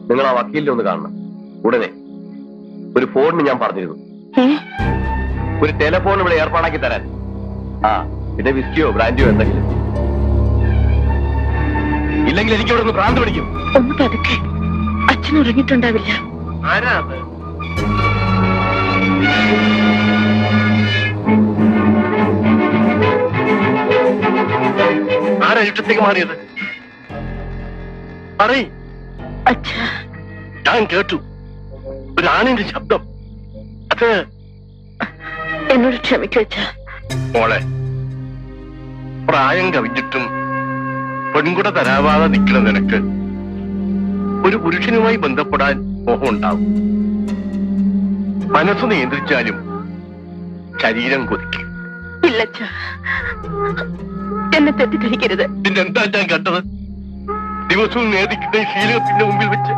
നിങ്ങൾ ആ വക്കീലിനെ ഒന്ന് കാണണം ഉടനെ. ഒരു ഫോണിന് ഞാൻ പറഞ്ഞിരുന്നു, ഒരു ടെലിഫോൺ ഇവിടെ ഏർപ്പാടാക്കി തരാൻ. ആ പിന്നെ വിസ്കിയോ ബ്രാൻഡിയോ എന്തെങ്കിലും. ഇല്ലെങ്കിൽ എനിക്ക് ഇവിടെ ഒന്ന് ഭ്രാന്ത് പിടിക്കും. ഒന്ന് പതുക്കെ, അച്ഛൻ ഉറങ്ങിയിട്ടുണ്ടാവില്ല. ആരാ അത്? ആരാ ഇരുട്ടത്തേക്ക് മാറിയത്? പറയ്. അച്ഛാ, ഞാൻ കേട്ടു ഒരു ആണിന്റെ ശബ്ദം. അത് എന്നോട് ക്ഷമിക്കൂ അച്ഛാ. മോളെ, പ്രായം കവിഞ്ഞിട്ടും പെൺകുട തരാവാതെ നിൽക്കുന്ന നിനക്ക് ഒരു പുരുഷനുമായി ബന്ധപ്പെടാൻ മോഹം ഉണ്ടാവും. മനസ്സ് നിയന്ത്രിച്ചാലും ശരീരം കൊതിക്കും. ഇല്ല അച്ഛാ, എന്നെ തെറ്റിദ്ധരിക്കരുത്. പിന്നെന്താ ഞാൻ കണ്ടത്? ദിവസവും നേദിക്കുന്ന ശീലകത്തിന്റെ മുമ്പിൽ വെച്ച്